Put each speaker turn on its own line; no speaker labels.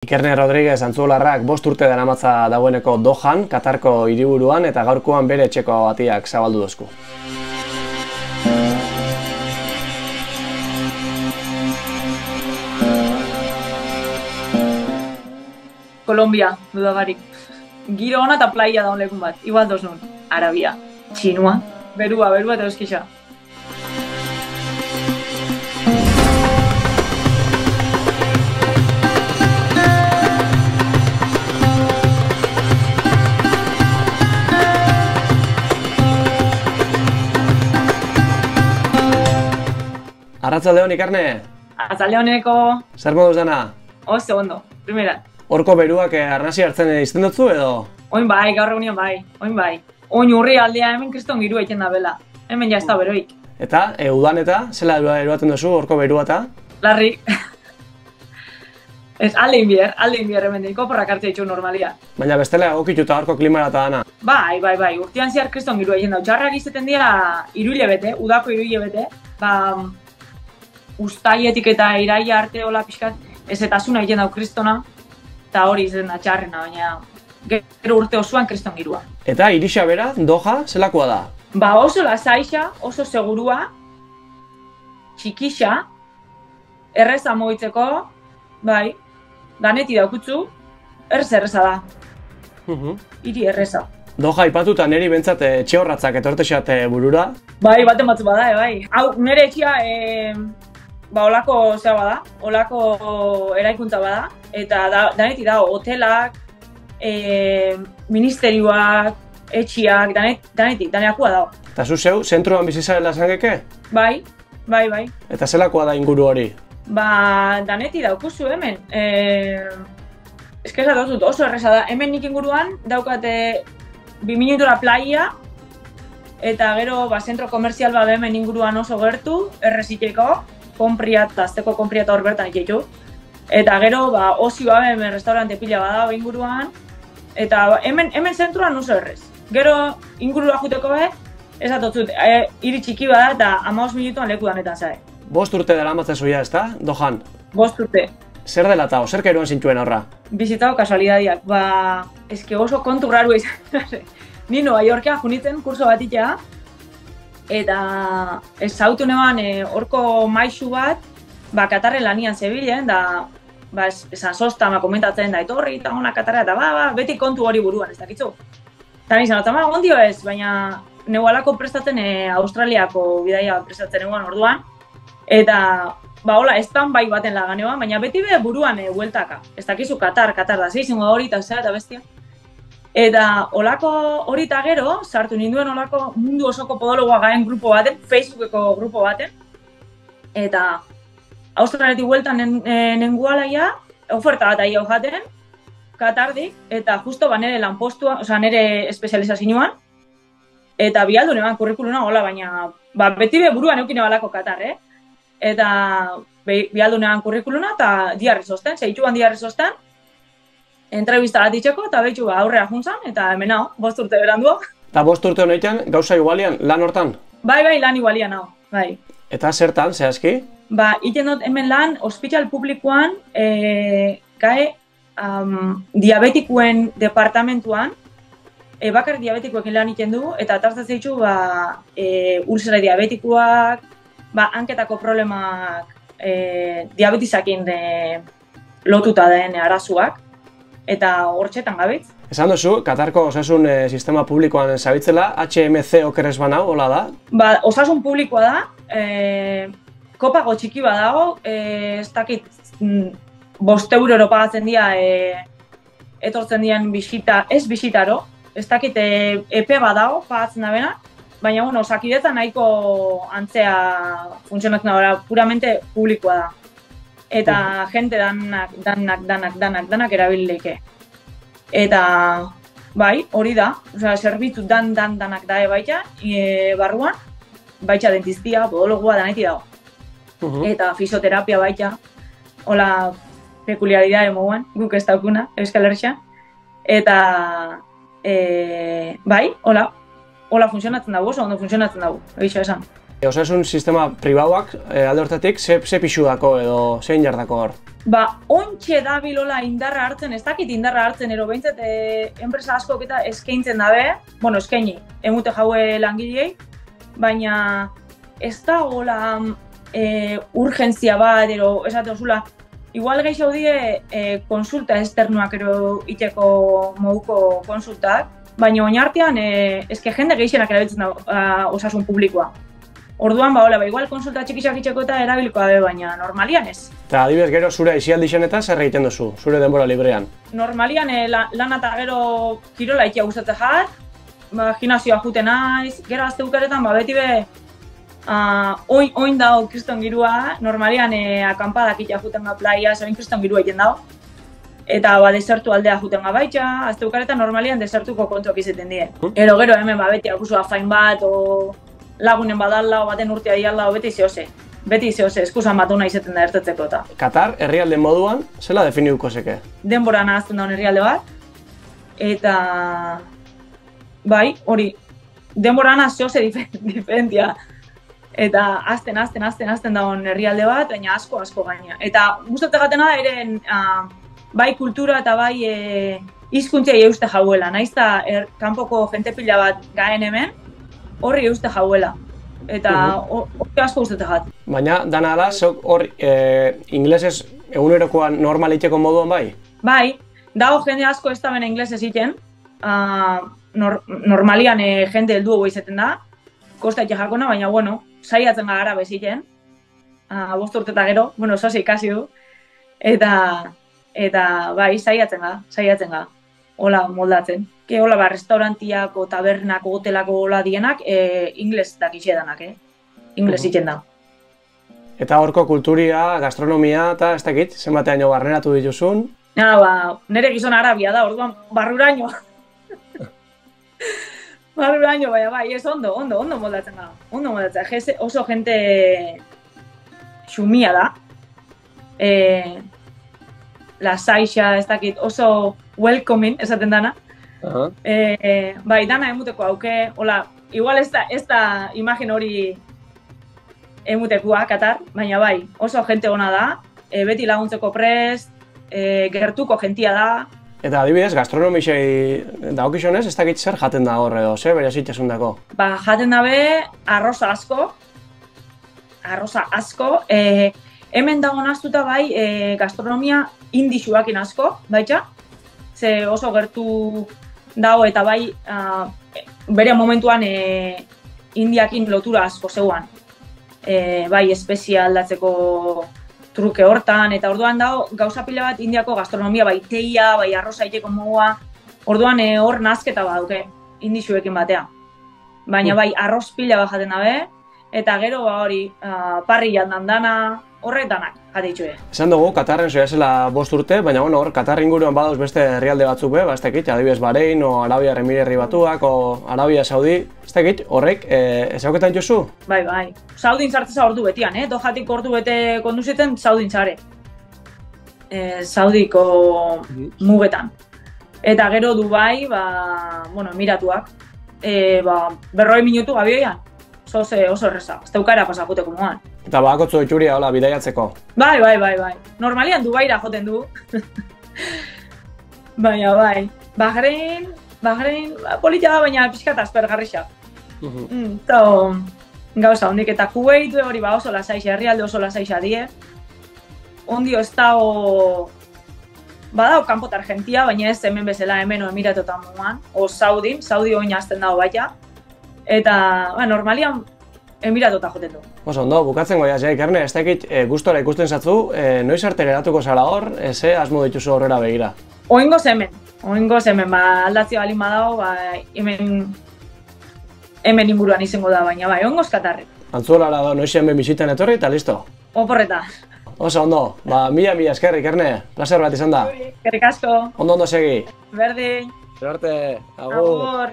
Ikerne Rodriguez antzuolarrak 5 urte daramatza dagoeneko Dohan, Katarko hiriburuan eta gaurkoan bere etxeko atiak zabaldu dozku.
Kolombia, dudabarik. Giro ona eta playa daun lekun bat. Igual dos nun. Arabia, Txinua, berua eta euskixa.
Arratsaldeon, Ikerne!
Arratsaldeoneko!
Zer moduz dana?
Oso ondo, primera.
Horko beruak arnasi hartzen izten dutzu edo?
Oin bai, gaur egunean bai, oin bai. Oin urri aldea hemen kriston girua egiten da bela. Hemen jazta beroik.
Eta, udan eta, zela eruaten duzu horko berua eta?
Larri. Ez, alde inbier hemen deiko porrak hartzea itxu normalia.
Baina bestela egokituta horko klimara eta dana?
Bai, urtean zehar kriston girua egiten da. Txarrak izeten dira iruilebete, udako iruilebete. Uztaietik eta iraia arte hola pixkat ezetasuna egiten dau kristona. Eta hori izen da txarrena, baina gero urte osoan kriston girua.
Eta irixa bera, Doha, zelakoa da?
Oso lasaixa, oso segurua, txikixa, erreza mugitzeko, bai, daneti daukutzu, erreza da. Hiri erreza.
Doha ipatuta neri bentsat etxe horratzak etortexat burura?
Bai, baten batzu bada, bai. Hau, nire etxia, olako zea bada, olako eraikuntza bada, eta daneti da, hotelak, ministerioak, etxiak, daneakua dago.
Eta zu zeu, zentruan bizizarela zangeke?
Bai.
Eta zelakoa da inguru hori?
Daneti daukuzu hemen. Eskesa dut oso erreza da. Hemen nik inguruan daukate 2 minutura playa, eta gero zentro komerzial bat hemen inguruan oso gertu, erreziteko, konpriat, azteko konpriat hor bertan iketu. Eta gero, ozioa hemen restaurante pila bada inguruan, eta hemen zentruan oso errez. Gero, ingurua juteko ez atotzut, hiri txiki bada eta 15 minutuan leku danetan zae.
5 urte daramatza zuia, ezta, Dohan?
5 urte.
Zer dela eta, zer eruan zintuen horra?
Bizitao kasualidadiak, eske oso kontu raru izan. Ni Nueva Yorkea junitzen kurso bat itea, eta ezautu neban horko maixu bat, Katarren lanian zebilen, da esan sosta komentatzen da etorri eta hona Katarra, eta beti kontu hori buruan, ez dakitzu. Eta nizan, eta ondio ez, baina neualako prestatzen Australiako bidaia prestatzen eguan orduan, eta hola, stand-by baten lagan eban, baina beti be buruan hueltaka. Ez dakizu Katar da, zeizingo hori eta zera eta bestia. Eta olako hori eta gero, sartu ninduen olako mundu osoko podologoa gaen grupo baten, Facebookeko grupo baten, eta Australiatik hueltan nengualaia, oferta bat ahi hau jaten, Katardik, eta justo nire lanpostua, nire espezializazioan, eta bialdu neban kurrikuluna, hola, baina beti be buruan eukine balako Katar, Eta bialdu neban kurrikuluna, eta diarri zosten, zeitxuan diarri zosten, entrevista bat itxeko, eta behitxu aurrera juntzan, eta hemen hau, 5 urte berandua.
Eta 5 urte honetan, gauza igualian, lan hortan?
Bai, lan igualian hau, bai.
Eta zertan, zehazki?
Iten dut hemen lan, ospital publikoan, diabetikuen departamentuan, bakar diabetikoekin lan iten du, eta atartzen zeitzu, ulzera diabetikoak, hanketako problemak diabetizakin lotuta den arazuak, eta hortxetan gabitz.
Esan duzu, Katarko osasun sistema publikoan zabitzela, HMC okeres banau, hola da?
Osasun publikoa da, kopago txiki badago, ez dakit 5 euro pagatzen dira etortzen dian bisita, ez bisitaro, ez dakit epe badago pagatzen da bena, baina osakidetzan nahiko antzea funtzionatzen da, puramente publikoa da. Eta jente danak erabilike. Eta hori da, zerbitzu danak da baita, barruan, baita dentistia, podologoa daneti dago. Eta fisioterapia baita, hola pekuliaridade moguan, guk ez daukuna, Euskal Herrian. Eta, hola funtzionatzen dago, oso ondo funtzionatzen dago, egitza esan.
Osasun sistema pribauak alde hortatik, ze pixu dako edo zein jardako hor?
Ontxe da bilola indarra hartzen, ez dakit indarra hartzen, ero behintzat enpresa askok eta eskaintzen dabe, eskaini, emute jaue langilei, baina ez da gola urgentzia bat, ero esate osula, igual gehiago die konsulta esternuak ero iteko moduko konsultak, baina oinartean eske jende gehienak erabiltzen da osasun publikoa. Orduan, igual konsulta txikisak itxeko eta erabiliko dabe, baina normalian ez.
Eta adibidez gero zure isialdixen eta zer egiten duzu, zure denbora librean?
Normalian lan eta gero kirola ikia gustatzen jat, gimnasioa juten naiz, gero azte bukaretan beti be oin dago kriston girua, normalian akampadak ikia juten ga playa, zoin kriston girua egiten dago. Eta desertu aldea juten ga baitxa, azte bukaretan normalian desertuko kontuak izaten die. Gero hemen beti akusu afain bat, lagunen badalla, baten urtea dialla, beti zehose, eskusan bat ona izaten da ertetzeko eta.
Katar, herrialde moduan, zela definiuko zeke?
Denbora nahazten daun herrialde bat, eta hori, denbora nahaz zehose diferentia. Eta azten daun herrialde bat, baina asko gaina. Eta gustatzen gatena eren bai kultura eta bai hizkuntzia euste jauela, naiz eta kanpoko jente pila bat gaen hemen, horri euste jauela, eta horri asko gustatzen jat.
Baina, dana da, hor inglesez egunerokoan normal iteko moduan bai?
Bai, dago jende asko ez da bena inglesez iten, normalian jende heldu hau izaten da, kosta ite jakona, baina, saiatzen gara bez iten, 5 urte eta gero, zoze ikasi du, eta bai, saiatzen ga, hola moldatzen. Hola, restaurantiak, tabernak, hotelako hola dienak, ingles dakixe danak, ingles iten da.
Eta horko kulturia, gastronomia eta ez dakit, zenbatean jo barneratu dituzun?
Nire gizon arabia da, orduan barruraino. Barruraino, baina ez ondo moldatzen da. Ondo moldatzen, oso jente xumia da. Lasaixa, ez dakit, oso welcoming esaten dana. Dana emuteko hauke, igual ez da imagen hori emutekoa, Katar, baina oso jente ona da, beti laguntzeko prest, gertuko jentia da.
Eta adibidez, gastronomixei dagokizunez, ez dakit zer jaten da hor edo, ze bere zitxasundako?
Jaten dabe arroza asko, hemen dago naztuta gastronomia indixuakin asko, baitxa? Ze oso gertu dago eta bere momentuan indiakin lotura asko zeuan. Espezia aldatzeko truke hortan, eta orduan dago gauza pila bat indiako gastronomia, teia, arroza iteko mogua, orduan hor nazketa baduke, indixuekin batea. Baina arroz pila bat jaten dabe, eta gero hori parrillan dandana, horretanak jatitxue.
Esan dugu, Katarren zoia zela 5 urte, baina hor, Katar inguruan badauz beste herrialde batzuk be, ez dakit, adibidez Bahrein, o Arabia Emirerri Batuak, o Arabia Saudi, ez dakit, horrek, ezauketan jozu?
Bai. Saudin zartzeza ordu betian, Dohatik ordu bete konduziten Saudin zare. Saudiko mugetan. Eta gero Dubai, Emiratuak, 40 minutu gabioian. Oso erreza, ez daukara pasakuteko moan.
Eta bakotzu itxuria, bidaiatzeko?
Bai. Normalian Dubaira joten du. Baina Bahrein, politia da, baina pixka eta aspergarrixa. Gauza, hondik eta Kuwait hori oso lasaixa, herrialde oso lasaixa die. Ondio ez dago, badao kanpotar gentia, baina ez hemen bezala hemen Emiratotan moan. O Saudi oin azten dago baita. Eta, normalian, Emiratuta joten du. Oso
ondo, bukatzen goiaz, Ikerne, ez dakit gustora ikusten zatzu, noiz arte geratuko zara hor, ze asmo dituzu horrela begira?
Oingoz hemen, aldatzea balin badago, hemen inguruan izango da, baina oingoz Katarrik.
Antzuolara da, noiz hemen bisitan etorri eta listo?
Oporreta.
Oso ondo, mila esker, Ikerne, placer bat izan da.
Eskerrik asko.
Ondo segi.
Berdin.
Zerarte, agur.